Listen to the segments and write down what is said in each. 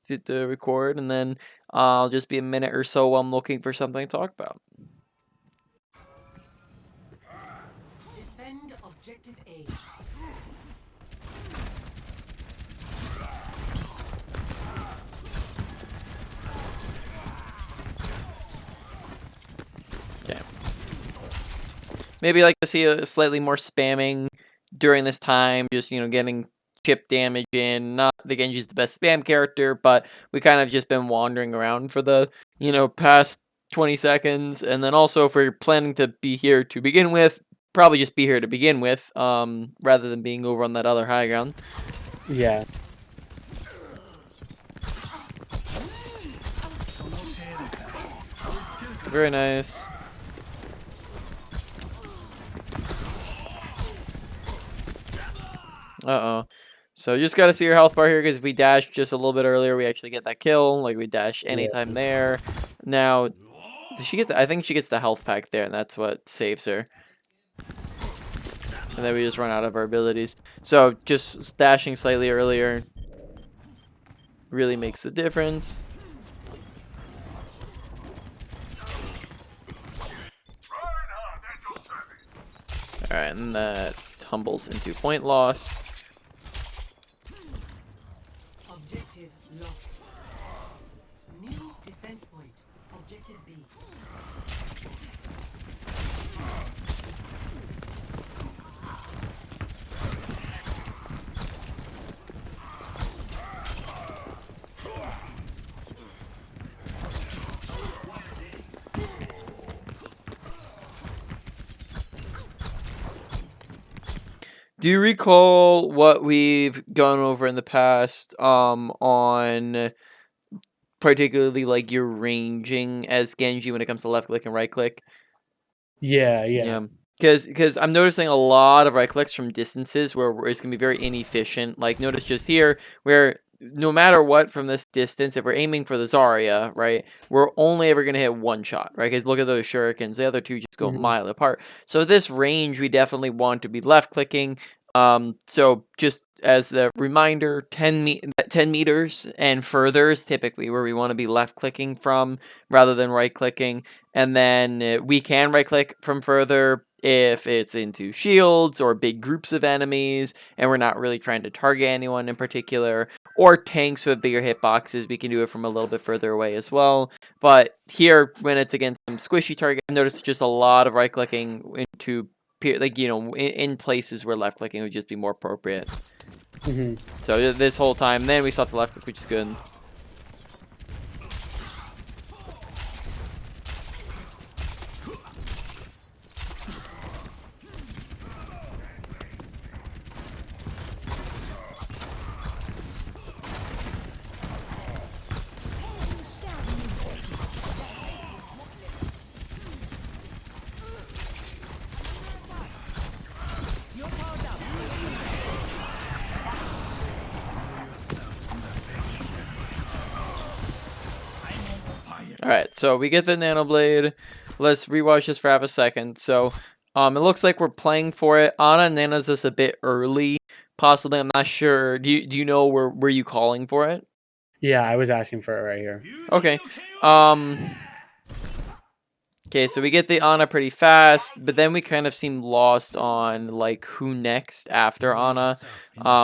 to record, and then I'll just be a minute or so while I'm looking for something to talk about. Defend objective A. Okay. Maybe like to see a slightly more spamming during this time, just, you know, getting chip damage in. Not that Genji's the best spam character, but we kind of just been wandering around for the, you know, past 20 seconds. And then also, if we're planning to be here to begin with, probably just be here to begin with, rather than being over on that other high ground. Yeah. Very nice. Uh-oh. So you just got to see your health bar here, because if we dash just a little bit earlier, we actually get that kill. Like, we dash anytime there. Now, does she get I think she gets the health pack there, and that's what saves her. And then we just run out of our abilities. So just dashing slightly earlier really makes the difference. Alright, and that tumbles into point loss. Objective lost. New defense point. Objective B. Do you recall what we've gone over in the past on particularly like your ranging as Genji when it comes to left click and right click? Yeah. Because I'm noticing a lot of right clicks from distances where it's going to be very inefficient. Like, notice just here where no matter what from this distance, if we're aiming for the Zarya, right, we're only ever going to hit one shot, right? Because look at those shurikens. The other two just go a mile apart. So this range, we definitely want to be left clicking. So just as a reminder, 10 meters and further is typically where we want to be left clicking from rather than right clicking. And then we can right click from further if it's into shields or big groups of enemies and we're not really trying to target anyone in particular, or tanks with bigger hitboxes. We can do it from a little bit further away as well. But here, when it's against some squishy target, I noticed just a lot of right clicking into, like, you know, in places where left clicking would just be more appropriate. So this whole time, then we saw the left click, which is good. Alright, so we get the Nano Blade. Let's rewatch this for half a second. So, it looks like we're playing for it. Ana Nana's this a bit early, possibly. I'm not sure. Do you know where were you calling for it? Yeah, I was asking for it right here. Okay. Okay, so we get the Ana pretty fast, but then we kind of seem lost on like who next after Ana.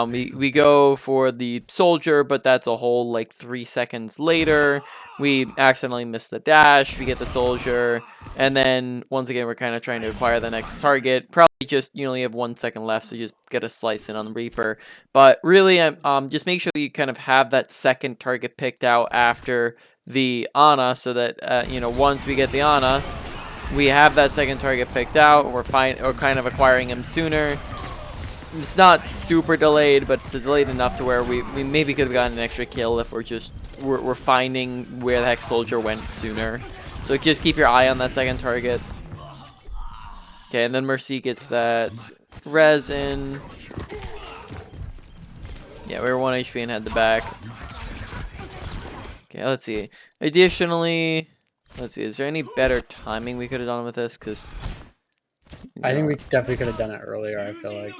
We go for the soldier, but that's a whole like 3 seconds later. We accidentally miss the dash. We get the soldier, and then once again we're kind of trying to acquire the next target. Probably just you only have 1 second left, so just get a slice in on the Reaper. But really, just make sure you kind of have that second target picked out after the Ana, so that you know, once we get the Ana, we have that second target picked out. We're fine, or kind of acquiring him sooner. It's not super delayed, but it's delayed enough to where we maybe could have gotten an extra kill if we're finding where the heck soldier went sooner. So just keep your eye on that second target. Okay, and then Mercy gets that resin. Yeah, we were 1 HP and had the back. Okay, let's see. Additionally, let's see, is there any better timing we could have done with this? Because I think we definitely could have done it earlier, I feel like.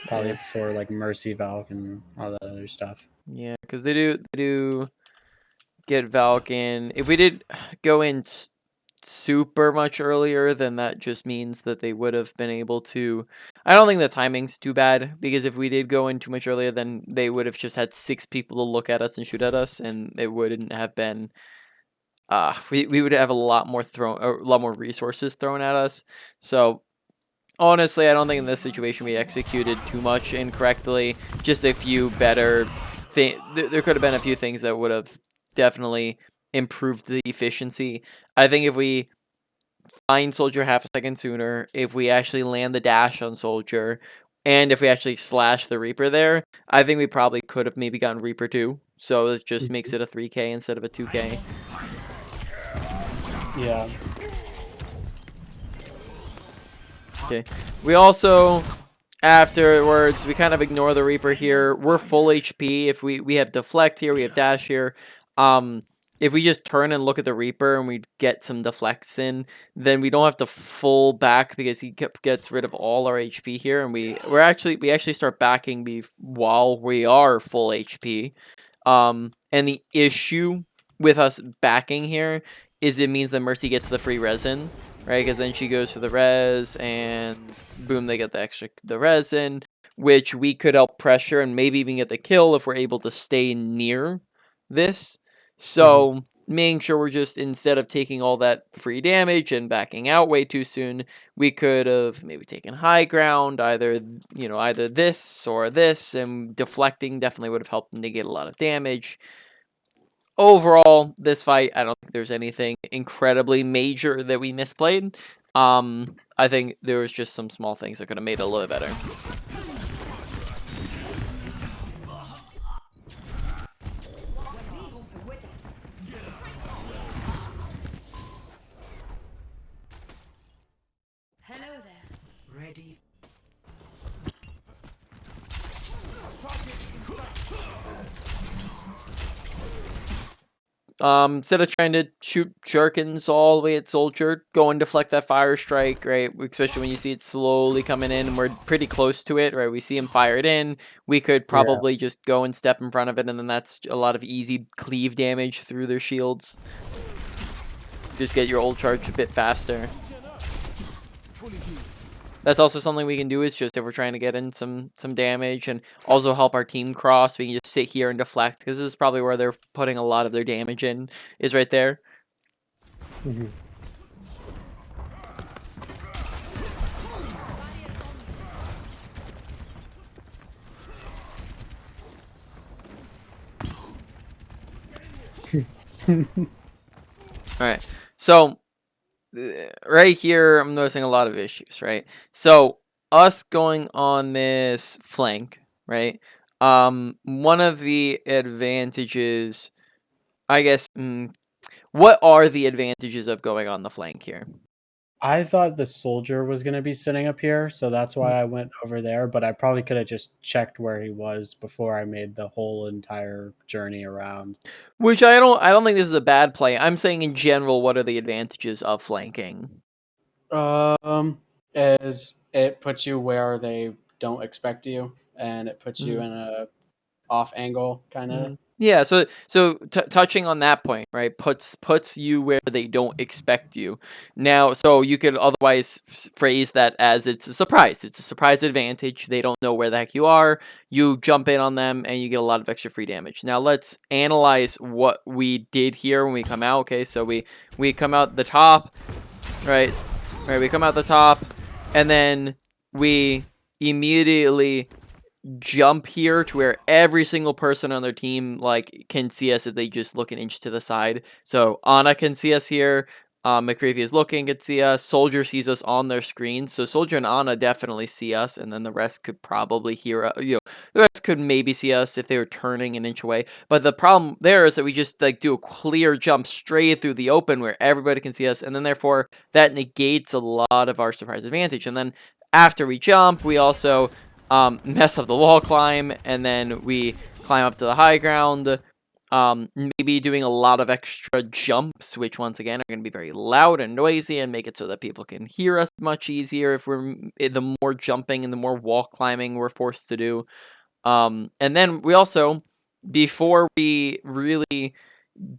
Probably before like Mercy Valk and all that other stuff. yeah, because they do get Valk in. If we did go in super much earlier, then that just means that they would have been able to. I don't think the timing's too bad, because if we did go in too much earlier, then they would have just had 6 people to look at us and shoot at us, and it wouldn't have been. We would have a lot more resources thrown at us. So honestly, I don't think in this situation we executed too much incorrectly. Just a few better there could have been a few things that would have definitely improved the efficiency. I think if we find Soldier half a second sooner, if we actually land the dash on Soldier, and if we actually slash the Reaper there, I think we probably could have maybe gotten Reaper 2. So it just makes it a 3k instead of a 2k. Yeah. Okay. We also, afterwards, we kind of ignore the Reaper here. We're full HP. If we have Deflect here, we have Dash here. If we just turn and look at the Reaper and we get some deflects in, then we don't have to full back because he gets rid of all our HP here, and we actually start backing while we are full HP. And the issue with us backing here is it means that Mercy gets the free resin, right? Because then she goes for the res, and boom, they get the resin, which we could help pressure and maybe even get the kill if we're able to stay near this. So making sure we're just, instead of taking all that free damage and backing out way too soon, we could have maybe taken high ground, either this or this, and deflecting definitely would have helped negate a lot of damage. Overall, this fight, I don't think there's anything incredibly major that we misplayed. I think there was just some small things that could have made it a little better. Hello there. Ready. Instead of trying to shoot Jerkins all the way at Soldier, go and deflect that fire strike, right? Especially when you see it slowly coming in and we're pretty close to it, right? We see him fire it in. We could probably just go and step in front of it, and then that's a lot of easy cleave damage through their shields. Just get your ult charge a bit faster. That's also something we can do, is just if we're trying to get in some damage and also help our team cross, we can just sit here and deflect, because this is probably where they're putting a lot of their damage in, is right there. Alright, so right here, I'm noticing a lot of issues, right? So, us going on this flank, right? One of the advantages, I guess, what are the advantages of going on the flank here? I thought the Soldier was going to be sitting up here, so that's why I went over there, but I probably could have just checked where he was before I made the whole entire journey around. Which I don't think this is a bad play. I'm saying in general, what are the advantages of flanking? Is it puts you where they don't expect you, and it puts you in a off angle kind of. Yeah, so touching on that point, right, puts you where they don't expect you. Now, so you could otherwise phrase that as it's a surprise. It's a surprise advantage. They don't know where the heck you are. You jump in on them, and you get a lot of extra free damage. Now, let's analyze what we did here when we come out. Okay, so we come out the top, right? Right, we come out the top, and then we immediately jump here to where every single person on their team like can see us if they just look an inch to the side. So Ana can see us here. McCreevy is looking, can see us. Soldier sees us on their screen. So Soldier and Ana definitely see us, and then the rest could probably hear us. The rest could maybe see us if they were turning an inch away. But the problem there is that we just like do a clear jump straight through the open where everybody can see us, and then therefore that negates a lot of our surprise advantage. And then after we jump, we also mess up the wall climb, and then we climb up to the high ground, maybe doing a lot of extra jumps, which once again are going to be very loud and noisy and make it so that people can hear us much easier if we're the more jumping and the more wall climbing we're forced to do. And then we also, before we really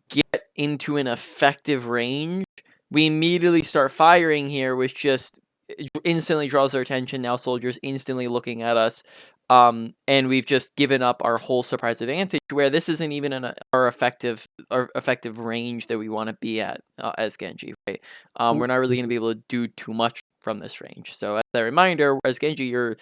get into an effective range, we immediately start firing here, which just instantly draws their attention. Now soldiers instantly looking at us. And we've just given up our whole surprise advantage, where this isn't even in our effective range that we want to be at as Genji, right? We're not really going to be able to do too much from this range. So as a reminder, as Genji, you're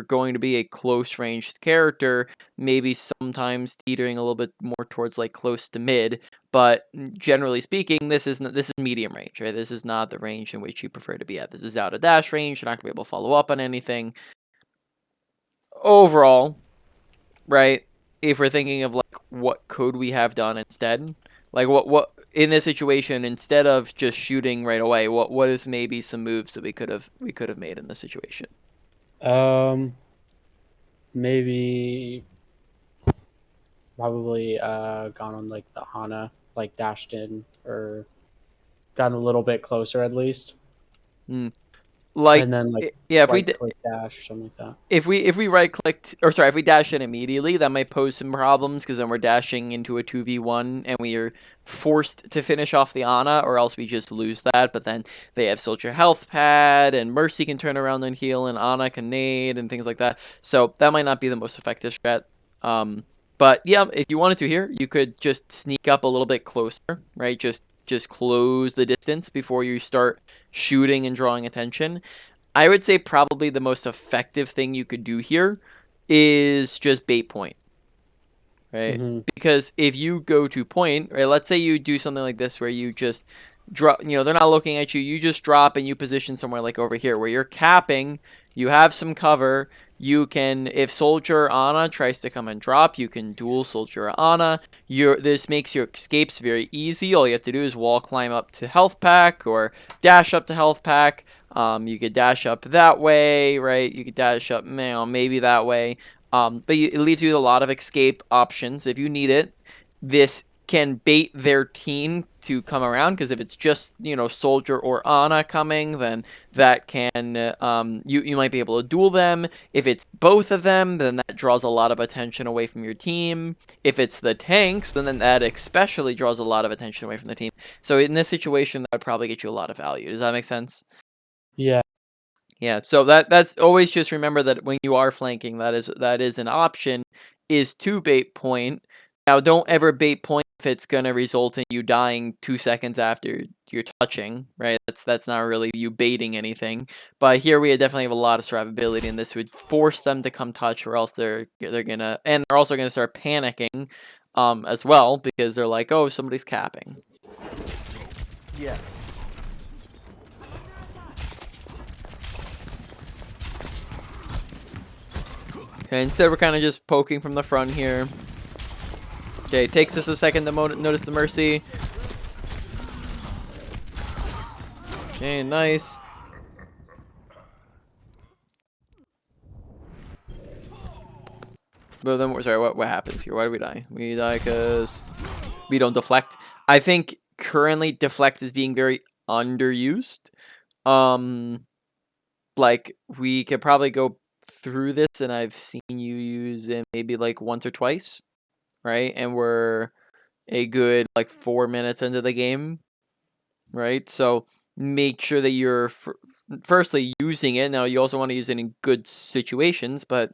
going to be a close ranged character, maybe sometimes teetering a little bit more towards like close to mid, but generally speaking, this is medium range, right? This is not the range in which you prefer to be at. This is out of dash range. You're not gonna be able to follow up on anything. Overall, right? If we're thinking of like what could we have done instead, like what in this situation, instead of just shooting right away, what is maybe some moves that we could have made in this situation? Maybe probably gone on like the Hana, like dashed in or gotten a little bit closer at least, Mm. Like, and then like yeah, if we right did. click dash or something like that. If we right clicked, or sorry, if we dash in immediately, that might pose some problems, because then we're dashing into a 2v1 and we are forced to finish off the Ana, or else we just lose that. But then they have Soldier Health Pad, and Mercy can turn around and heal, and Ana can nade, and things like that. So that might not be the most effective strat. But yeah, if you wanted to here, you could just sneak up a little bit closer, right? Just close the distance before you start shooting and drawing attention. I would say probably the most effective thing you could do here is just bait point, right? Mm-hmm. Because if you go to point, right, let's say you do something like this where you just drop, they're not looking at you, you just drop and you position somewhere like over here where you're capping, you have some cover, you can, if Soldier Ana tries to come and drop, you can dual Soldier Ana. This makes your escapes very easy. All you have to do is wall climb up to health pack or dash up to health pack. You could dash up that way, right? You could dash up, maybe that way. But it leaves you with a lot of escape options if you need it. This can bait their team to come around, because if it's just Soldier or Ana coming, then that can you might be able to duel them. If it's both of them, then that draws a lot of attention away from your team. If it's the tanks, then that especially draws a lot of attention away from the team. So in this situation, that would probably get you a lot of value. Does that make sense? Yeah. Yeah, so that's always, just remember that when you are flanking, that is an option, is to bait point. Now, don't ever bait point if it's gonna result in you dying 2 seconds after you're touching, right? That's not really you baiting anything. But here we definitely have a lot of survivability, and this would force them to come touch, or else they're gonna, and they're also gonna start panicking, as well, because they're like, oh, somebody's capping. Yeah. Okay, instead we're kind of just poking from the front here. Okay, it takes us a second to notice the Mercy. Okay, nice. But then, sorry, what happens here? Why do we die? We die because we don't deflect. I think currently deflect is being very underused. Like, we could probably go through this, and I've seen you use it maybe like once or twice, right? And we're a good like 4 minutes into the game, right? So make sure that you're firstly using it. Now, you also want to use it in good situations, but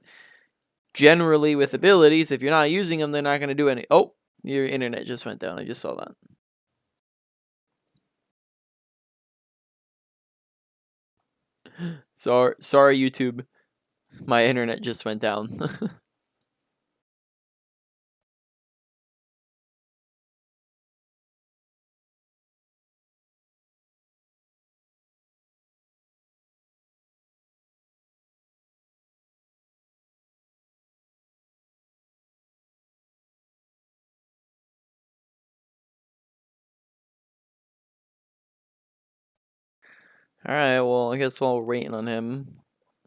generally with abilities, if you're not using them, they're not going to do any. Oh, your internet just went down. I just saw that. Sorry, YouTube. My internet just went down. Alright, well, I guess we'll waiting on him.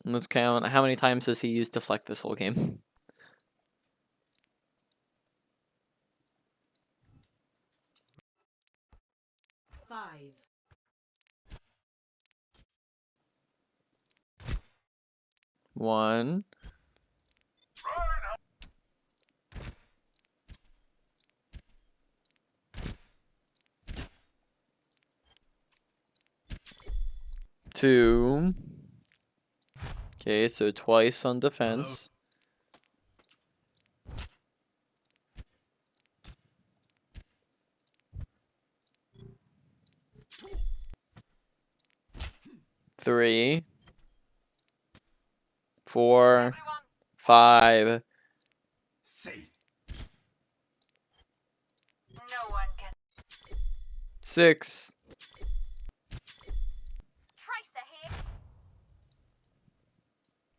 Let's count. How many times has he used deflect this whole game? Five. One. 2. Okay, so twice on defense. Three, 4, 5, 6.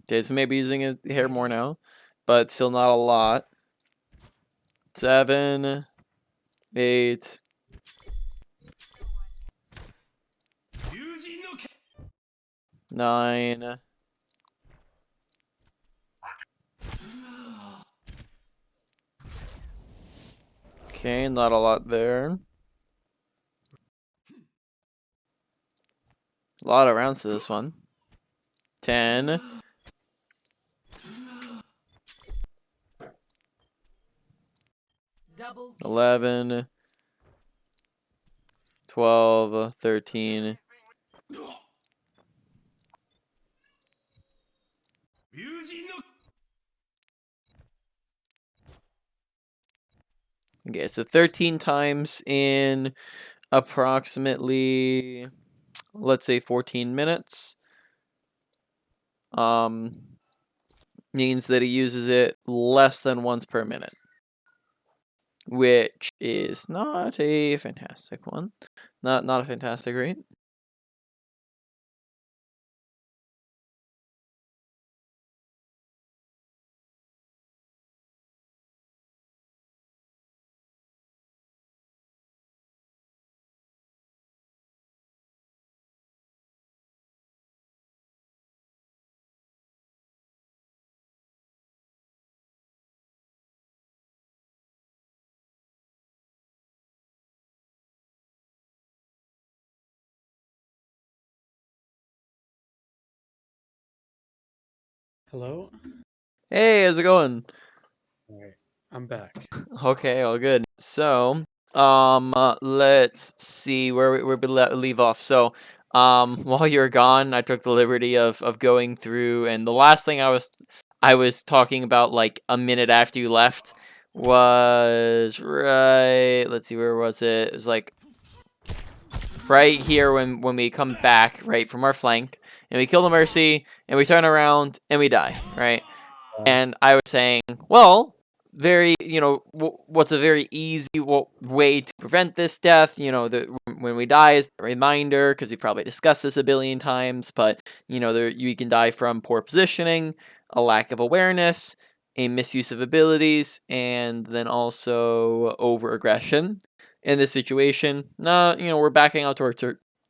Okay, so maybe using his hair more now, but still not a lot. 7, 8, 9. Okay, not a lot there. A lot of rounds to this one. 10. 11, 12, 13. Okay, so 13 times in approximately, let's say 14 minutes. Means that he uses it less than once per minute, which is not a fantastic one. Not a fantastic rate. Hello? Hey, how's it going? Alright, I'm back. Okay, all good. So, let's see where we leave off. So, while you were gone, I took the liberty of going through, and the last thing I was talking about like a minute after you left was right. Let's see, where was it? It was like right here when we come back right from our flank, and we kill the Mercy, and we turn around and we die, right? And I was saying, well, very, what's a very easy way to prevent this death? When we die is a reminder, because we probably discussed this a billion times, but, you can die from poor positioning, a lack of awareness, a misuse of abilities, and then also over-aggression. In this situation, we're backing out towards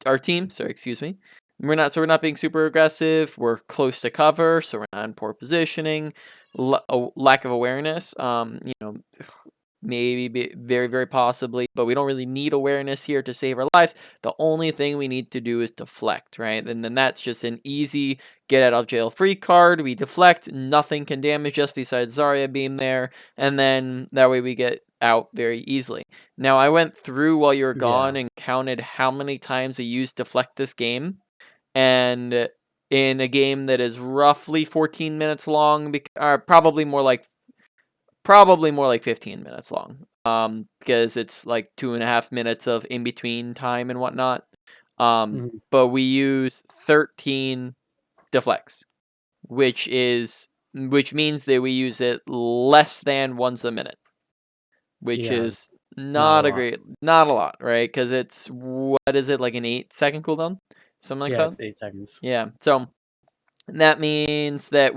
our team, sorry, excuse me. We're not being super aggressive. We're close to cover, so we're not in poor positioning. Lack of awareness. Maybe very, very possibly, but we don't really need awareness here to save our lives. The only thing we need to do is deflect, right? And then that's just an easy get out of jail free card. We deflect, nothing can damage us besides Zarya beam there, and then that way we get out very easily. Now, I went through while you were gone and counted how many times we used deflect this game, and in a game that is roughly 14 minutes long, probably more like 15 minutes long, because it's like 2.5 minutes of in between time and whatnot. But we use 13 deflects, which means that we use it less than once a minute, which is not a lot, right? Because it's, what is it, like an 8-second cooldown, something like that? It's 8 seconds. Yeah, so that means that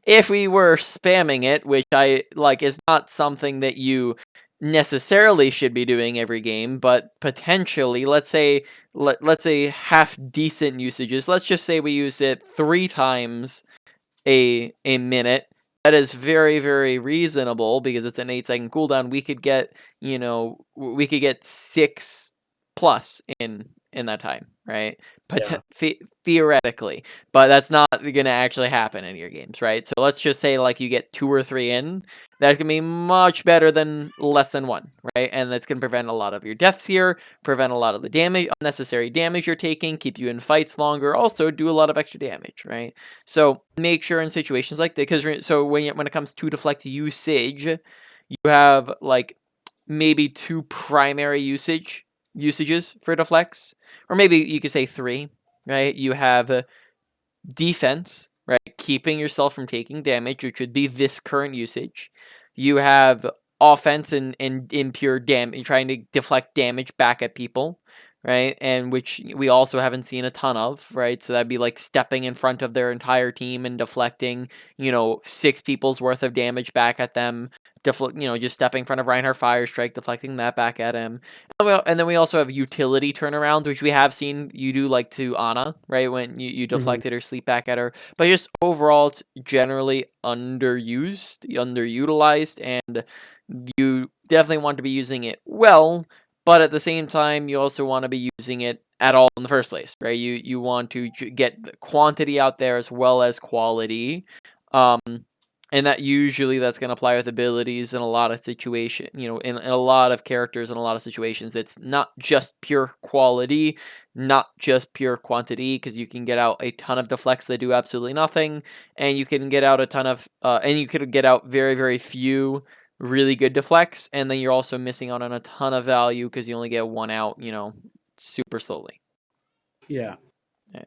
if we were spamming it, which I like, is not something that you necessarily should be doing every game, but potentially, let's say half decent usages. Let's just say we use it 3 times a minute. That is very, very reasonable because it's an 8-second cooldown. We could get 6 plus in in that time, right? Yeah. Theoretically, but that's not going to actually happen in your games, right? So let's just say like you get 2 or 3 in. That's going to be much better than less than 1, right? And that's going to prevent a lot of your deaths here, prevent a lot of the damage, unnecessary damage you're taking, keep you in fights longer, also do a lot of extra damage, right? So make sure in situations like that, because so when it comes to deflect usage, you have like maybe 2 primary usages for deflects, or maybe you could say 3, right? You have defense, right? Keeping yourself from taking damage, which would be this current usage. You have offense and impure damage, trying to deflect damage back at people, right? And which we also haven't seen a ton of, right? So that'd be like stepping in front of their entire team and deflecting, 6 people's worth of damage back at them. Just stepping in front of Reinhardt Firestrike, deflecting that back at him. And then we also have utility turnaround, which we have seen you do like to Ana, right? When you deflected or sleep back at her. But just overall, it's generally underutilized, and you definitely want to be using it well. But at the same time, you also want to be using it at all in the first place, right? You want to get the quantity out there as well as quality. And that's going to apply with abilities in a lot of situations, in a lot of characters, in a lot of situations. It's not just pure quality, not just pure quantity, because you can get out a ton of deflects that do absolutely nothing, and you can get out a ton of, and you could get out very, very few really good deflects, and then you're also missing out on a ton of value because you only get 1 out, super slowly. Yeah. Yeah.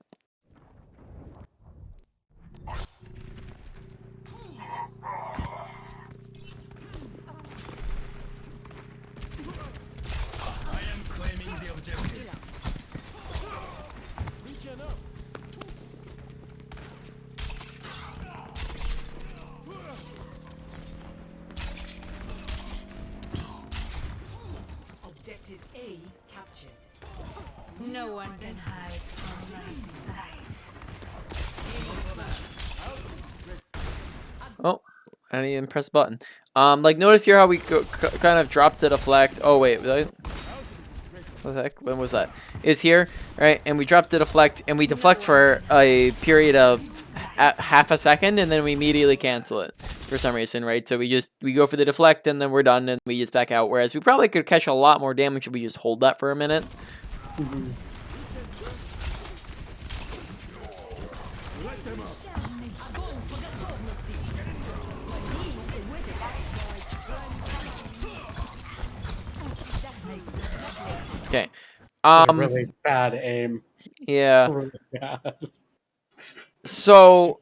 Objective A captured. No one can hide from my sight. Oh, I didn't even press the button. Notice here how we kind of dropped the deflect. Oh wait, what the heck? When was that? Is here, right? And we dropped the deflect, and we deflect for a period of half a second, and then we immediately cancel it for some reason, right? So we go for the deflect, and then we're done, and we just back out. Whereas we probably could catch a lot more damage if we just hold that for a minute. Okay. Really bad aim. Yeah. Really bad. So,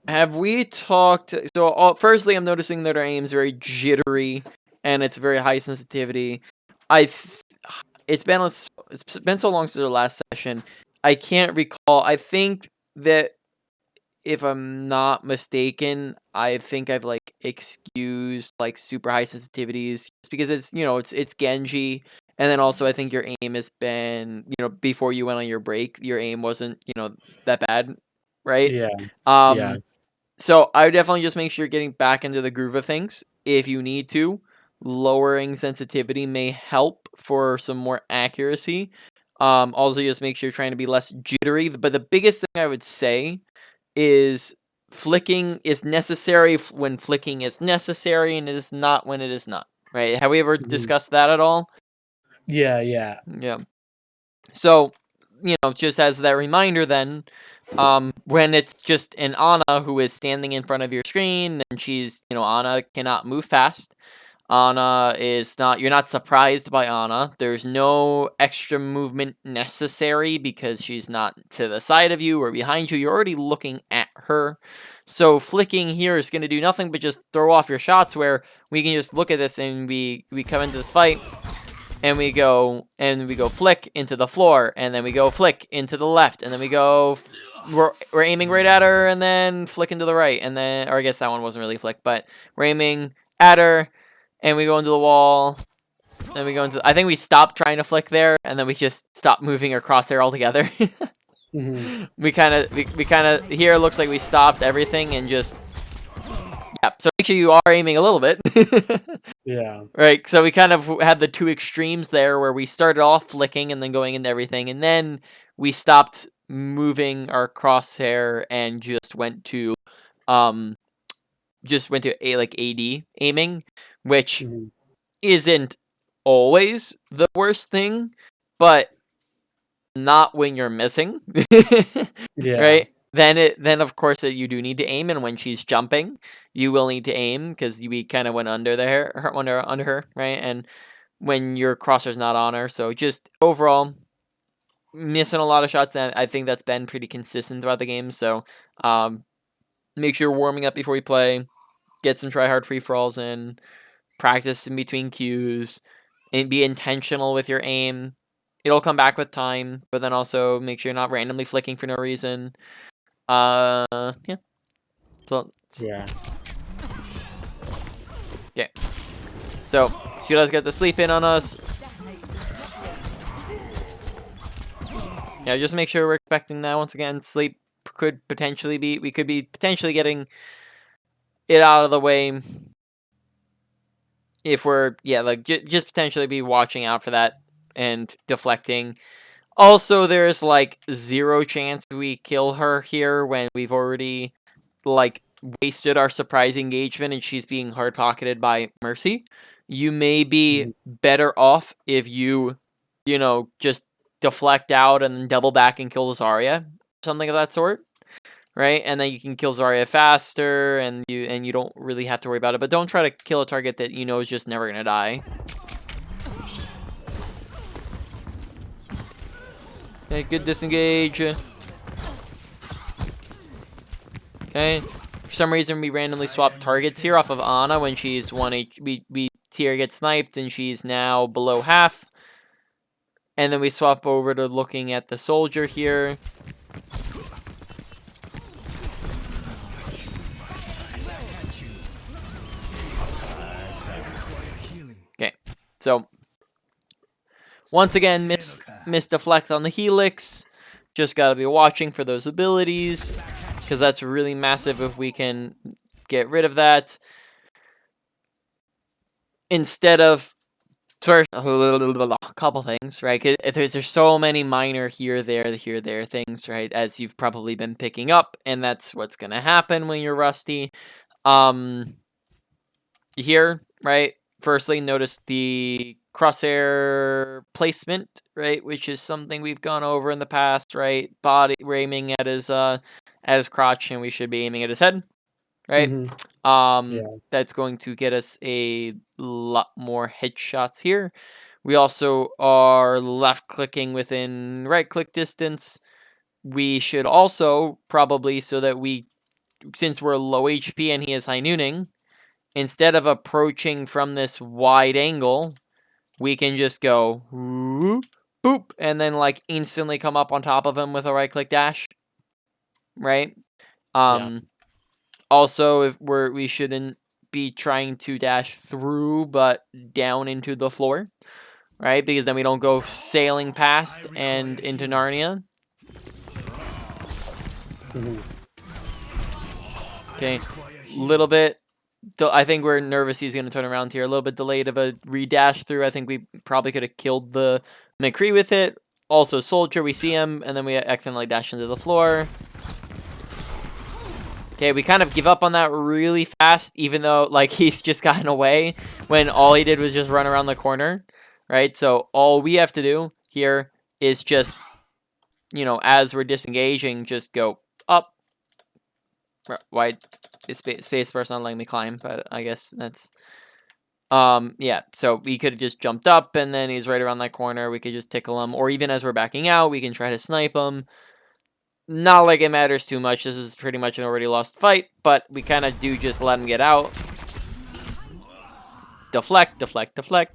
have we talked? So, firstly, I'm noticing that our aim is very jittery, and it's very high sensitivity. It's been so long since our last session. I can't recall. I think that, if I'm not mistaken, I think I've like excused like super high sensitivities just because it's Genji. And then also, I think your aim has been, before you went on your break, your aim wasn't, that bad, right? Yeah. Yeah. So I would definitely just make sure you're getting back into the groove of things. If you need to, lowering sensitivity may help for some more accuracy. Also, just make sure you're trying to be less jittery. But the biggest thing I would say is flicking is necessary when flicking is necessary, and it is not when it is not, right? Have we ever discussed that at all? Yeah. Yeah. So, just as that reminder then, when it's just an Ana who is standing in front of your screen, and she's, Ana cannot move fast. Ana is not, you're not surprised by Ana. There's no extra movement necessary because she's not to the side of you or behind you. You're already looking at her. So flicking here is going to do nothing but just throw off your shots, where we can just look at this and we come into this fight. And we go flick into the floor, and then we go flick into the left, and then we go, we're aiming right at her, and then flick into the right, and then, or I guess that one wasn't really flick, but we're aiming at her, and we go into the wall, then we go into, I think we stopped trying to flick there, and then we just stopped moving across there altogether. We kind of, here it looks like we stopped everything and just Yeah, so make sure you are aiming a little bit. Yeah. Right, so we kind of had the two extremes there where we started off flicking and then going into everything, and then we stopped moving our crosshair and um just went to a like AD aiming, which Mhm. isn't always the worst thing, but not when you're missing. Yeah. Right? Then of course that you do need to aim, and when she's jumping, you will need to aim because we kind of went under under her, right? And when your crosshair's not on her, so just overall missing a lot of shots, and I think that's been pretty consistent throughout the game. So make sure you're warming up before you play, get some try hard free for alls in, practice in between cues, and be intentional with your aim. It'll come back with time, but then also make sure you're not randomly flicking for no reason. Yeah. So, Yeah. okay. So, she does get the sleep in on us. Yeah, just make sure we're expecting that. Once again, sleep could potentially be, we could be potentially getting it out of the way if we're, yeah, like, just potentially be watching out for that and deflecting. Also, there's like 0 chance we kill her here when we've already like wasted our surprise engagement and she's being hard pocketed by Mercy. You may be Mhm. better off if you know, just deflect out and then double back and kill Zarya, something of that sort, right? And then you can kill Zarya faster, and you don't really have to worry about it. But don't try to kill a target that you know is just never gonna die. Okay, good disengage. Okay. For some reason, we randomly swapped targets here off of Ana when she's 1 H. We see her get sniped, and she's now below half. And then we swap over to looking at the soldier here. Okay, so once again, miss deflect on the Helix. Just gotta be watching for those abilities, because that's really massive if we can get rid of that. Instead of first, a couple things, right? 'Cause there's so many minor here, there things, right? As you've probably been picking up, and that's what's gonna happen when you're rusty. Here, right? Firstly, notice the crosshair placement, right? Which is something we've gone over in the past, right? Body, we're aiming at his crotch, and we should be aiming at his head, right? Mhm. Yeah. That's going to get us a lot more headshots here. We also are left clicking within right click distance. We should also probably, so that since we're low HP and he is high nooning, instead of approaching from this wide angle, we can just go whoop, boop, and then like instantly come up on top of him with a right click dash, right? Yeah. Also, if we shouldn't be trying to dash through, but down into the floor, right? Because then we don't go sailing past and into Narnia. Mhm. Okay, little bit. I think we're nervous he's going to turn around here. A little bit delayed of a redash through. I think we probably could have killed the McCree with it. Also, Soldier, we see him, and then we accidentally dash into the floor. Okay, we kind of give up on that really fast, even though like he's just gotten away when all he did was just run around the corner, right? So all we have to do here is just, you know, as we're disengaging, just go up. Why is spacebar's not letting me climb? But I guess that's yeah. So we could have just jumped up, and then he's right around that corner. We could just tickle him, or even as we're backing out, we can try to snipe him. Not like it matters too much. This is pretty much an already lost fight, but we kind of do just let him get out. Deflect, deflect, deflect.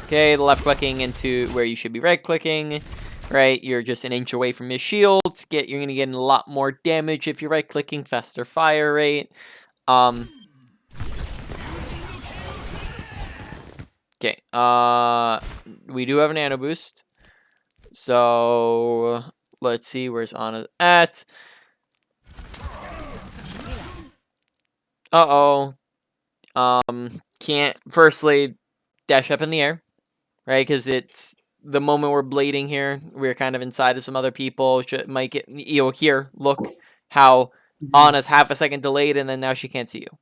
Okay, left clicking into where you should be right clicking. Right, you're just an inch away from his shield. You're gonna get a lot more damage if you're right clicking, faster fire rate. Okay, we do have a nano boost. So let's see, where's Ana at? Uh-oh. Can't firstly dash up in the air, right? Because it's the moment we're blading here, we're kind of inside of some other people. Might get, here, look how Ana's half a second delayed, and then now she can't see you,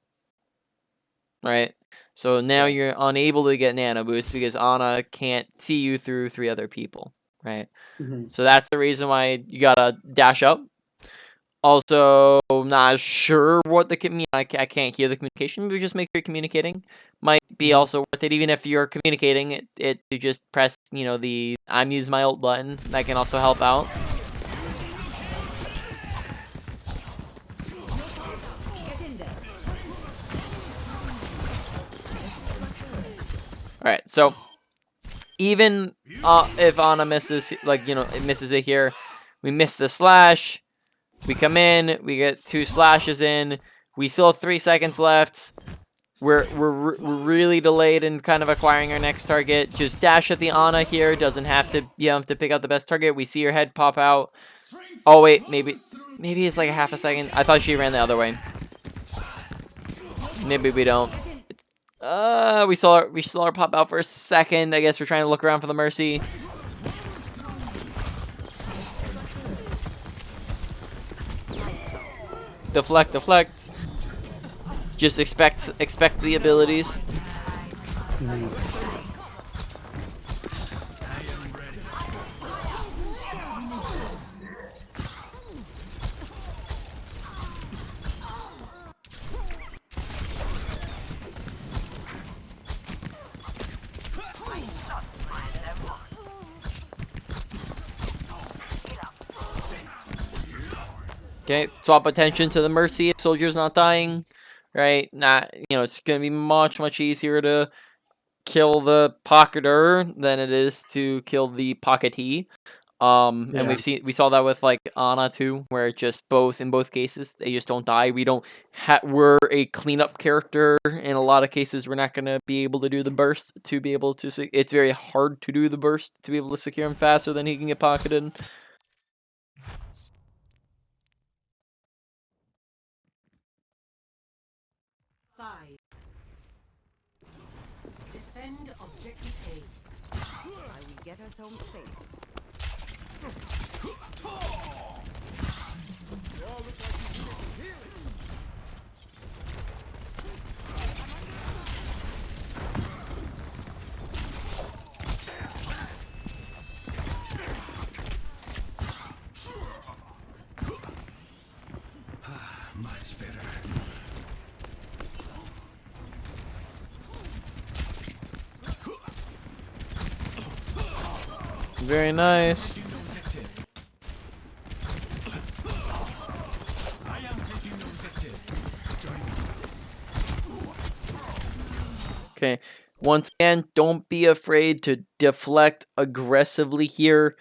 right? So now Right. you're unable to get nano boost because Ana can't see you through 3 other people, right? Mhm. So that's the reason why you gotta dash up. Also, not sure what the I can't hear the communication, but just make sure you're communicating. Might be Mhm. also worth it, even if you're communicating it to just press, the I'm using my ult button. That can also help out. Alright, so even if Ana misses, it misses it here, we miss the slash, we come in, we get 2 slashes in, we still have 3 seconds left. We're really delayed in kind of acquiring our next target. Just dash at the Ana here. Doesn't have to, have to pick out the best target. We see her head pop out. Oh wait, maybe it's like a half a second. I thought she ran the other way. Maybe we don't. It's, we saw her pop out for a second. I guess we're trying to look around for the Mercy. Deflect, deflect. Just expect the abilities. Okay, swap attention to the Mercy if soldier's not dying, right? It's gonna be much easier to kill the pocketer than it is to kill the pocketee. And Yeah. we saw that with like Ana too, where just in both cases they just don't die. We're a cleanup character. In a lot of cases, we're not gonna be able to do the burst to be able to. It's very hard to do the burst to be able to secure him faster than he can get pocketed. Five. Defend objective A. I will get us home safe. Much better. Very nice. Okay, once again, don't be afraid to deflect aggressively here.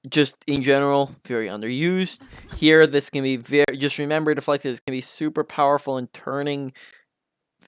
Just in general, very underused. Here, this can be just remember, deflect is can be super powerful in turning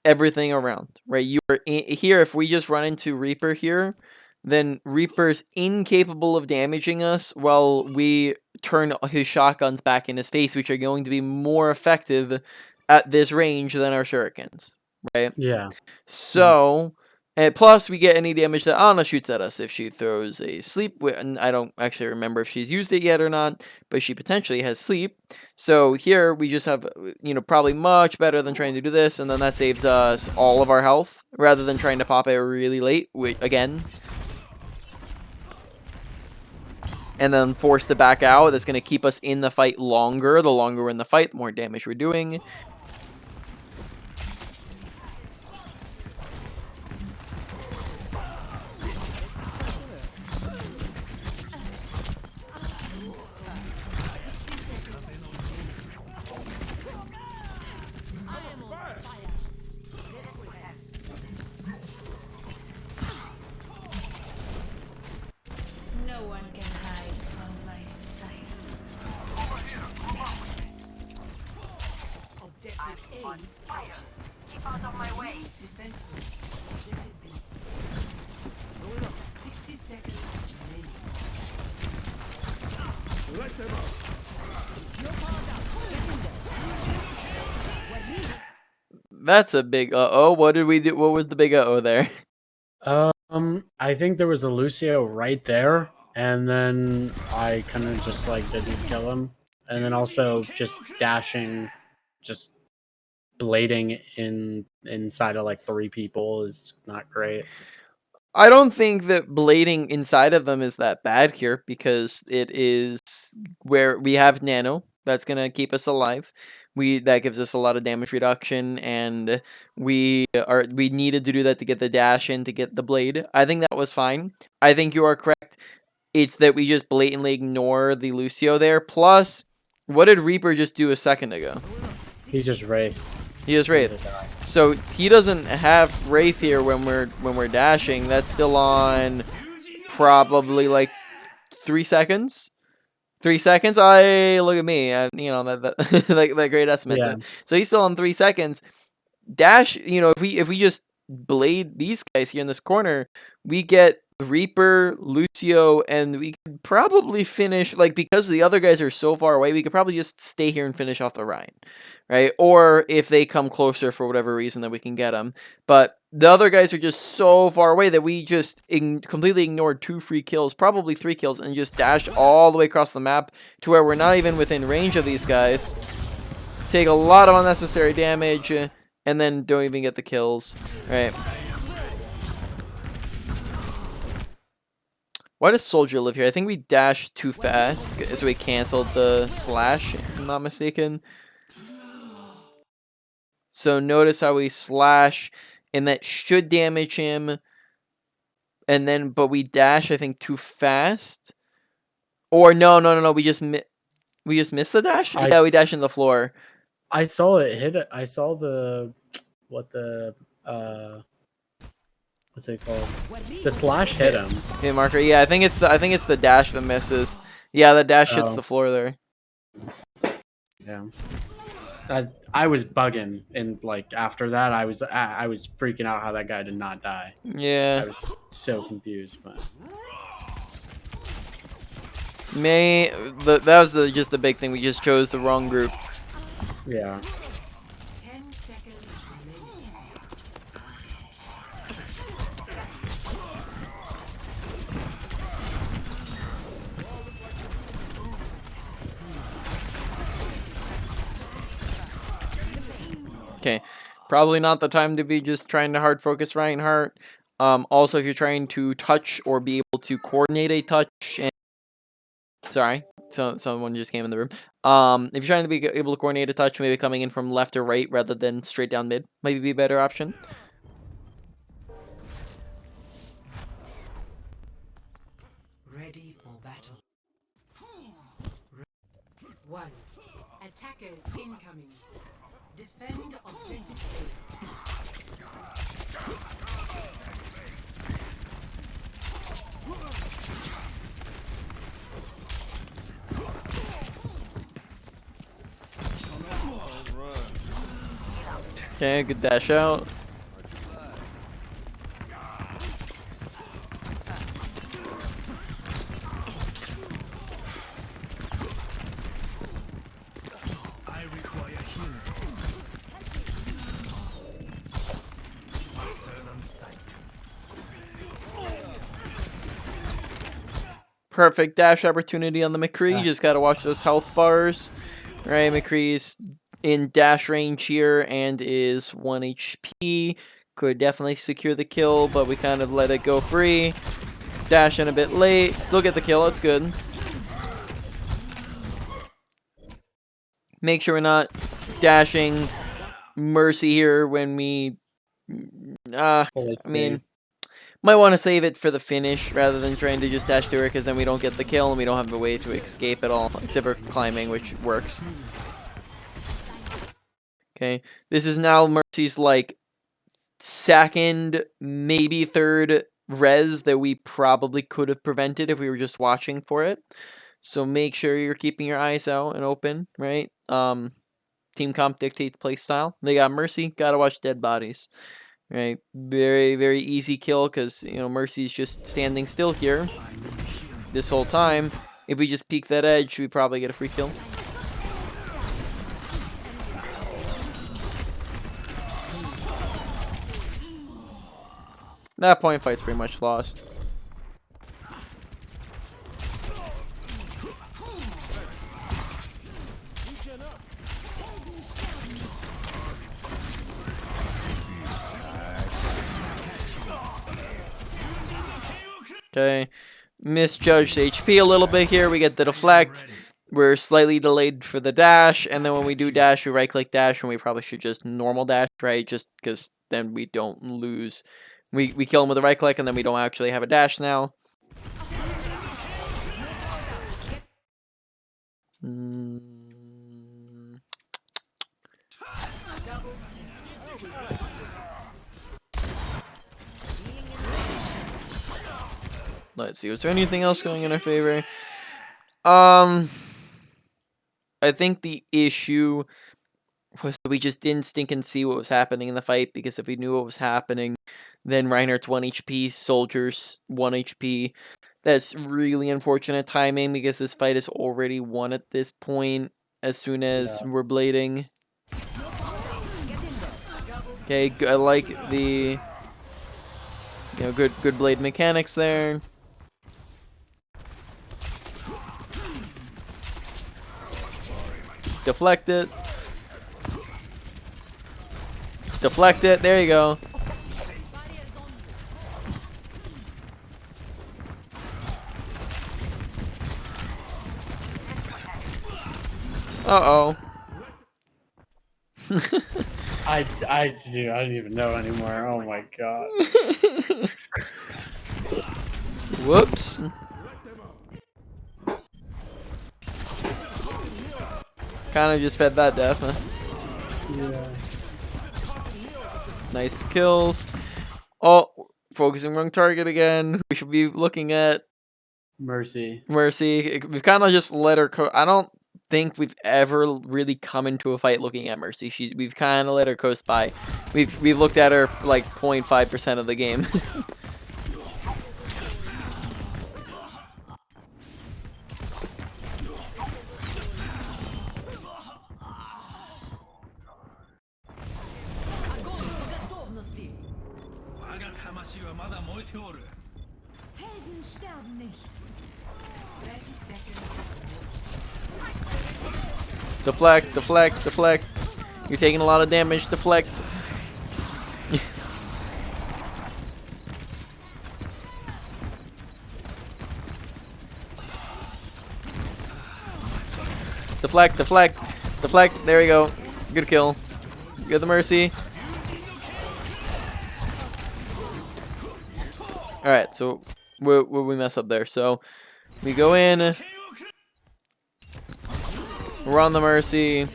everything around, right? Here, if we just run into Reaper here, then Reaper's incapable of damaging us while we turn his shotguns back in his face, which are going to be more effective at this range than our shurikens, right? Yeah. So, and plus we get any damage that Ana shoots at us if she throws a sleep. And I don't actually remember if she's used it yet or not, but she potentially has sleep. So here we just have, probably much better than trying to do this, and then that saves us all of our health rather than trying to pop it really late, again. And then force to back out. That's going to keep us in the fight longer. The longer we're in the fight, the more damage we're doing. No one can hide from my sight. Objective A. Captured. Keep out of my way. Defense. Objective B. 60 seconds. That's a big uh-oh. What did we do? What was the big uh-oh there? I think there was a Lucio right there, and then I kind of just like didn't kill him, and then also just dashing, just blading inside of like 3 people is not great. I don't think that blading inside of them is that bad here because it is where we have nano that's gonna keep us alive. That gives us a lot of damage reduction, and we needed to do that to get the dash in to get the blade. I think that was fine. I think you are correct. It's that we just blatantly ignore the Lucio there. Plus, what did Reaper just do a second ago? He's just Wraith. He is Wraith. So he doesn't have Wraith here when we're dashing. That's still on probably like 3 seconds. 3 seconds. Look at me. You know that like that great estimate. Yeah. So he's still on 3 seconds. Dash. You know, if we just blade these guys here in this corner, we get Reaper, Lucio, and we could probably finish, like, because the other guys are so far away, we could probably just stay here and finish off the Rhine, right? Or if they come closer for whatever reason, that we can get them. But the other guys are just so far away that we just completely ignored 2 free kills, probably 3 kills, and just dashed all the way across the map to where we're not even within range of these guys. Take a lot of unnecessary damage, and then don't even get the kills, right? Why does Soldier live here? I think we dashed too fast, so we canceled the slash, if I'm not mistaken. So notice how we slash, and that should damage him. And then, but we dash, I think, too fast. Or no, we just missed the dash? Yeah, we dash in the floor. I saw it hit it. I saw what's it called? The slash hit him. Hit marker. Yeah, I think it's the dash that misses. Yeah, the dash hits the floor there. Yeah. I was bugging, and like after that, I was freaking out how that guy did not die. Yeah. I was so confused, but that was just the big thing. We just chose the wrong group. yeah. 10 seconds remaining. Okay, probably not the time to be just trying to hard focus Reinhardt. Also, if you're trying to touch or be able to coordinate a touch, and sorry, someone just came in the room. If you're trying to be able to coordinate a touch, maybe coming in from left or right rather than straight down mid might be a better option. Ready for battle. 1. Attackers incoming. Defend objective Okay, good dash out. Perfect dash opportunity on the McCree. You just gotta watch those health bars. Right, McCree's in dash range here and is 1 HP. Could definitely secure the kill, but we kind of let it go free. Dash in a bit late. Still get the kill. That's good. Make sure we're not dashing Mercy here when we... I mean... Might want to save it for the finish rather than trying to just dash to her, because then we don't get the kill and we don't have a way to escape at all, except for climbing, which works. Okay, this is now Mercy's, like, second, maybe third res that we probably could have prevented if we were just watching for it. So make sure you're keeping your eyes out and open, right? Team comp dictates playstyle. They got Mercy, gotta watch dead bodies. Right, very, very easy kill because, you know, Mercy's just standing still here this whole time. If we just peek that edge, we probably get a free kill. That point fight's pretty much lost. Okay, misjudged HP a little bit here. We get the deflect. We're slightly delayed for the dash, and then when we do dash, we right-click dash, and we probably should just normal dash, right? Just because then we don't lose. We kill him with a right-click, and then we don't actually have a dash now. Let's see. Was there anything else going in our favor? I think the issue was that we just didn't stink and see what was happening in the fight, because if we knew what was happening, then Reinhardt's 1 HP, Soldier's 1 HP. That's really unfortunate timing, because this fight is already won at this point as soon as we're blading. Okay, I like the good blade mechanics there. Deflect it. Deflect it. There you go. Uh-oh. I don't even know anymore. Oh my god. Whoops. Kind of just fed that death, huh? Yeah. Nice kills. Oh, focusing wrong target again. We should be looking at Mercy. Mercy. We've kind of just let her I don't think we've ever really come into a fight looking at Mercy. We've kind of let her coast by. We've looked at her like 0.5% of the game. Helden sterben nicht. 30 seconds. Deflect, deflect, deflect. You're taking a lot of damage. Deflect. Deflect, deflect, deflect. There we go. Good kill. Good the Mercy. Alright, so we mess up there. So we go in. We're on the Mercy.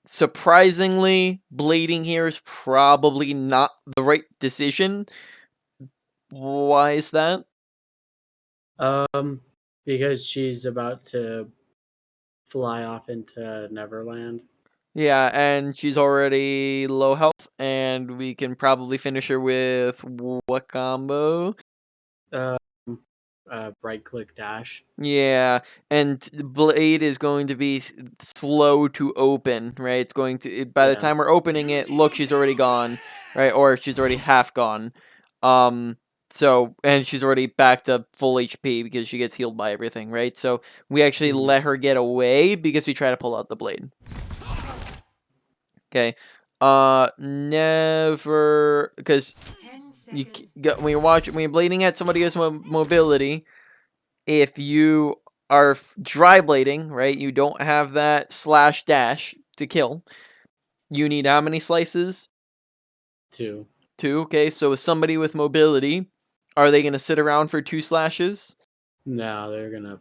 Surprisingly, blading here is probably not the right decision. Why is that? Because she's about to fly off into Neverland. Yeah, and she's already low health, and we can probably finish her with what combo? Right click dash. Yeah, and Blade is going to be slow to open, right? It's going to, by the time we're opening it, look, she's already gone, right? Or she's already half gone. So, and she's already back to full HP because she gets healed by everything, right? So we actually let her get away because we try to pull out the blade. Okay. Never, because when you're blading at somebody who has mobility, if you are dry blading, right, you don't have that slash dash to kill. You need how many slices? 2. 2, okay. So with somebody with mobility, are they going to sit around for 2 slashes? No, they're going to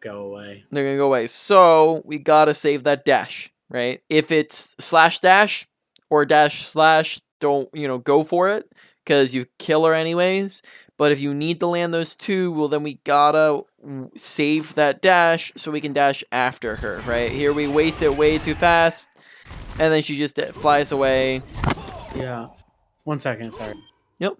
go away. They're going to go away. So we got to save that dash, right? If it's slash dash or dash slash, don't, go for it because you kill her anyways. But if you need to land those 2, well, then we gotta save that dash so we can dash after her, right? Here we waste it way too fast, and then she just flies away. Yeah. 1 second, sorry. Yep.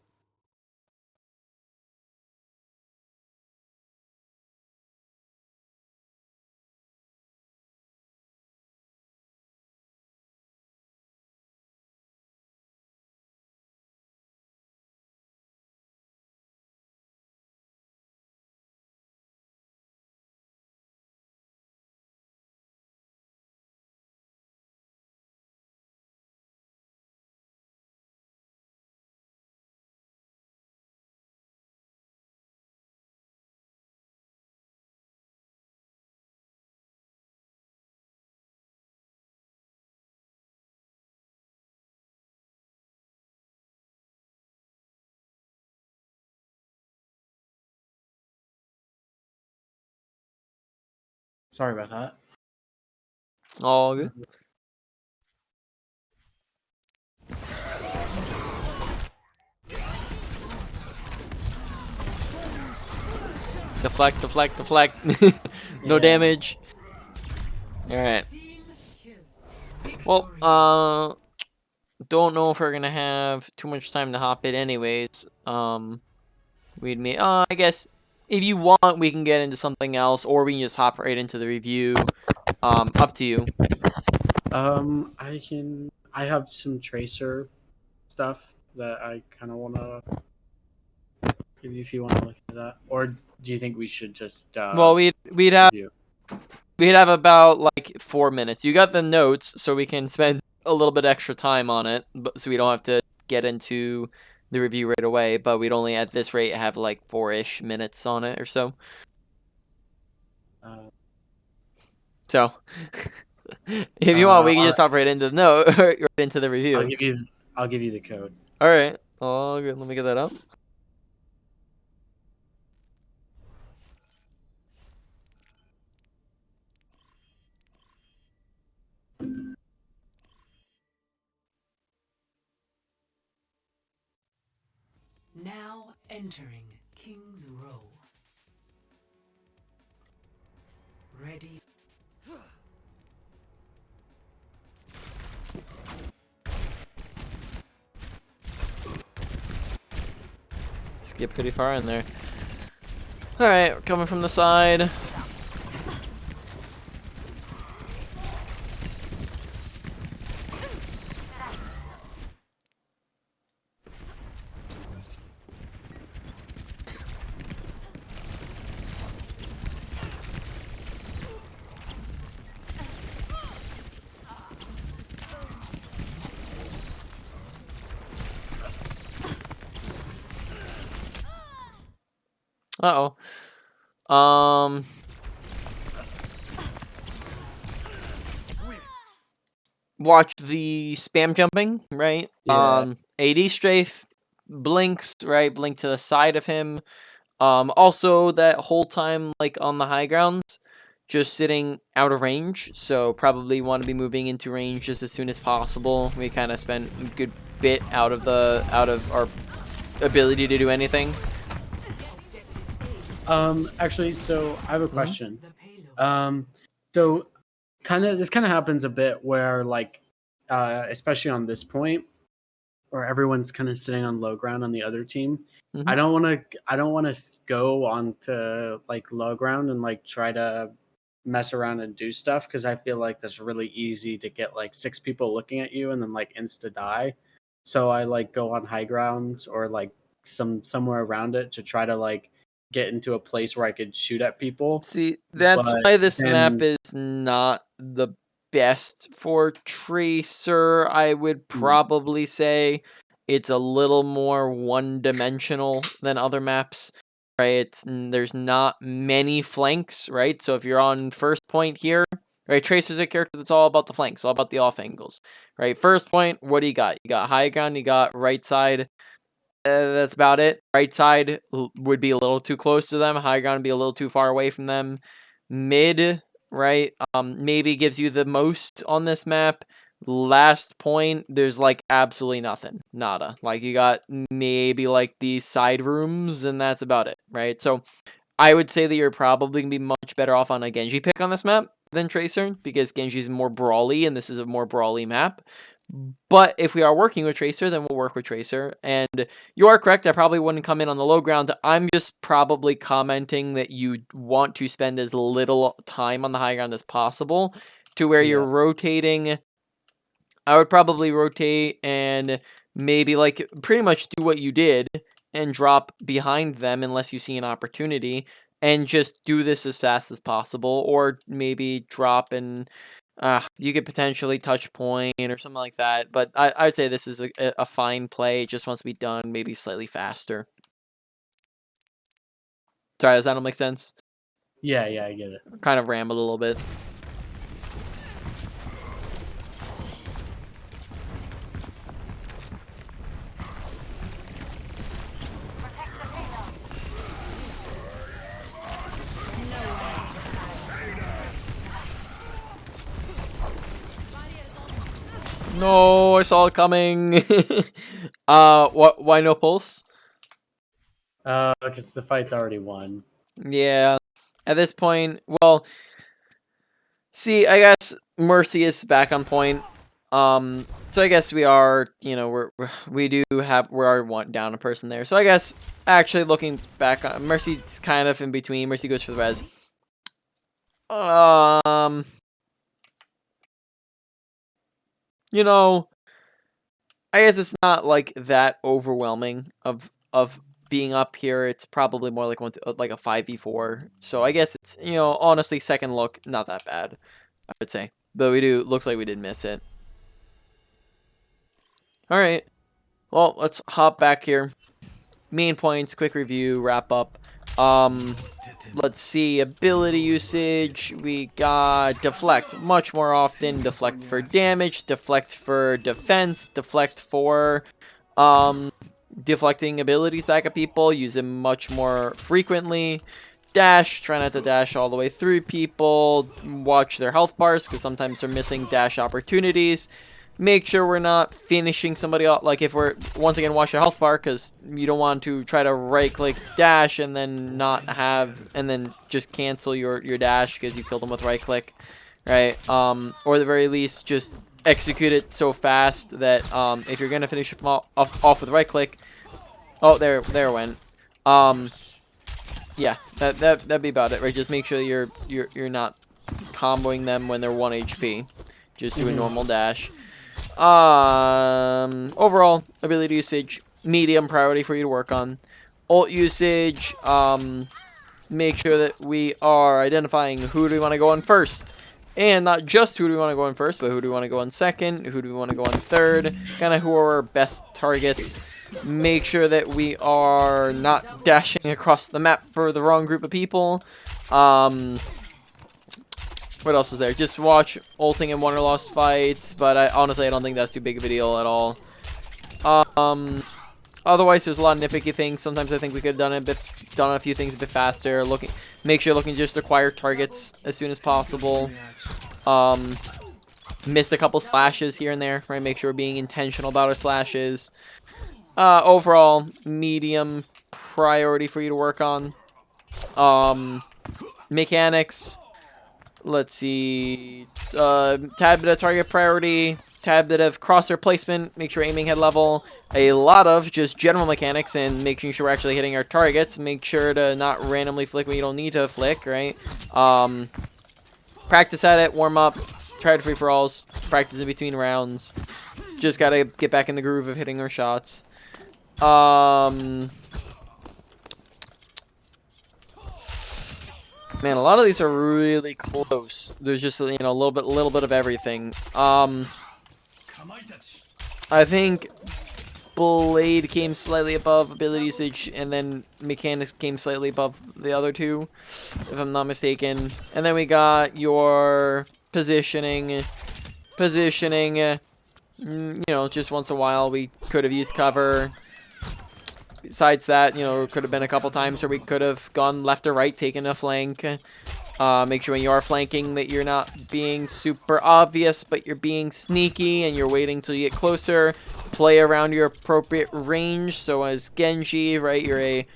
Sorry about that. All good. Deflect, deflect, deflect. No Yeah. damage. Alright. Well, don't know if we're gonna have too much time to hop it anyways. I guess if you want, we can get into something else, or we can just hop right into the review. Up to you. I have some tracer stuff that I kind of want to give you if you want to look at that, or do you think we should just Well, we'd review? have about like 4 minutes. You got the notes, so we can spend a little bit extra time on it, so we don't have to get into the review right away. But we'd only at this rate have like 4-ish minutes on it or so. So, if you want, we can just hop right into the note, right into the review. I'll give you the code. All right. Oh, good. Let me get that up. Now entering King's Row. Ready. Let's get pretty far in there. All right, we're coming from the side. Uh-oh. Watch the spam jumping, right? Yeah. AD strafe, blinks, right? Blink to the side of him. Also that whole time, like on the high grounds, just sitting out of range. So probably want to be moving into range just as soon as possible. We kind of spent a good bit out of our ability to do anything. Actually, so I have a question. The payload. So this kind of happens a bit where like, especially on this point, where everyone's kind of sitting on low ground on the other team. Mhm. I don't want to go onto like low ground and like try to mess around and do stuff because I feel like that's really easy to get like 6 people looking at you and then like insta die. So I like go on high grounds or like somewhere around it to try to like get into a place where I could shoot at people. See, that's But why this map then is not the best for Tracer. I would probably say it's a little more one-dimensional than other maps, right? There's not many flanks, right? So if you're on first point here, right, Tracer's a character that's all about the flanks, all about the off angles, right? First point, what do you got? You got high ground, you got right side. That's about it. Right side would be a little too close to them. High ground would be a little too far away from them. Mid, right, maybe gives you the most on this map. Last point, there's like absolutely nothing. Nada. Like you got maybe like these side rooms and that's about it, right? So I would say that you're probably going to be much better off on a Genji pick on this map than Tracer because Genji's more brawly and this is a more brawly map. But if we are working with Tracer, then we'll work with Tracer. And you are correct, I probably wouldn't come in on the low ground. I'm just probably commenting that you want to spend as little time on the high ground as possible to where you're rotating. I would probably rotate and maybe like pretty much do what you did and drop behind them unless you see an opportunity and just do this as fast as possible, or maybe drop and you could potentially touch point or something like that. But I'd say this is a fine play. It just wants to be done maybe slightly faster. Sorry, does that not make sense? Yeah, I get it. Kind of rambled a little bit. No, I saw it coming. Why no pulse? Because the fight's already won. Yeah. At this point, well, see, I guess Mercy is back on point. So I guess we are, you know, we are one down a person there. So I guess actually looking back on Mercy's kind of in between. Mercy goes for the res. You know, I guess it's not like that overwhelming of being up here. It's probably more like like a 5v4. So I guess it's, you know, honestly, second look, not that bad, I would say. But looks like we did miss it. All right. Well, let's hop back here. Main points, quick review, wrap up. Let's see, ability usage. We got deflect much more often. Deflect for damage, deflect for defense, deflect for deflecting abilities back at people. Use them much more frequently. Dash, try not to dash all the way through people. Watch their health bars because sometimes they're missing dash opportunities. Make sure we're not finishing somebody off. Like if we're, once again, watch your health bar because you don't want to try to right click dash and then not have, and then just cancel your dash because you killed them with right click, right? Or at the very least, just execute it so fast that if you're gonna finish them off with right click, oh, there it went. Yeah, that'd be about it, right? Just make sure you're not comboing them when they're 1 HP. Just do a normal dash. Overall, ability usage, medium priority for you to work on. Ult usage, make sure that we are identifying who do we want to go on first. And not just who do we want to go on first, but who do we want to go on second, who do we want to go on third, kind of who are our best targets. Make sure that we are not dashing across the map for the wrong group of people. What else is there? Just watch ulting and won or lost fights, but honestly I don't think that's too big of a deal at all. Otherwise, there's a lot of nitpicky things. Sometimes I think we could have done a few things a bit faster. Make sure looking to just acquire targets as soon as possible. Missed a couple slashes here and there, right? Make sure we're being intentional about our slashes. Overall, medium priority for you to work on. Mechanics. Let's see. Tad bit of target priority. Tad bit of crosshair placement. Make sure aiming head level. A lot of just general mechanics and making sure we're actually hitting our targets. Make sure to not randomly flick when you don't need to flick, right? Practice at it. Warm up. Try to free-for-alls. Practice in between rounds. Just gotta get back in the groove of hitting our shots. Man, a lot of these are really close. There's just, you know, a little bit of everything. I think Blade came slightly above ability usage, and then Mechanics came slightly above the other two, if I'm not mistaken. And then we got your positioning. You know, just once in a while we could have used cover. Besides that, you know, it could have been a couple times where we could have gone left or right, taken a flank. Make sure when you are flanking that you're not being super obvious, but you're being sneaky and you're waiting till you get closer. Play around your appropriate range. So as Genji, right, you're a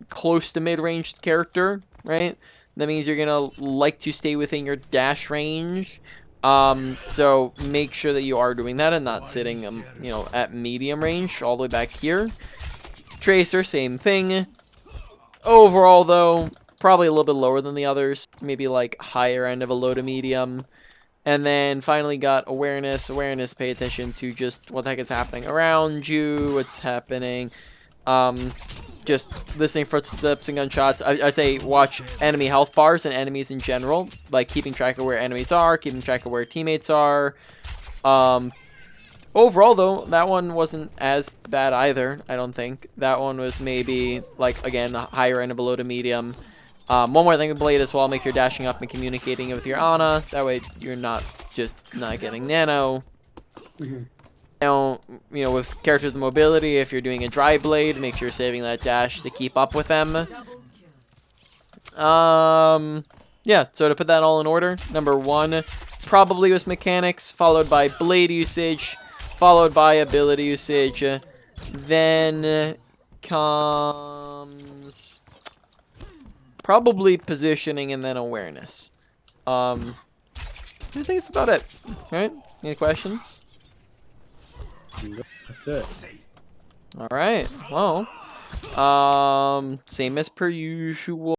close to mid-range character, right? That means you're gonna like to stay within your dash range. So make sure that you are doing that and not sitting, you know, at medium range all the way back here. Tracer, same thing. Overall, though, probably a little bit lower than the others. Maybe like higher end of a low to medium. And then finally got awareness. Awareness, pay attention to just what the heck is happening around you, what's happening. Just listening for footsteps and gunshots. I'd say watch enemy health bars and enemies in general. Like keeping track of where enemies are, keeping track of where teammates are. Overall, though, that one wasn't as bad either, I don't think. That one was maybe, like, again, higher end of below to medium. One more thing with Blade as well, make sure you're dashing up and communicating with your Ana. That way you're not just not getting nano. Now, you know, with characters with mobility, if you're doing a dry blade, make sure you're saving that dash to keep up with them. yeah, so to put that all in order, number 1 probably was mechanics, followed by blade usage, followed by ability usage, then comes probably positioning and then awareness. I think it's about it. Right? Any questions? That's it. All right. Well, same as per usual.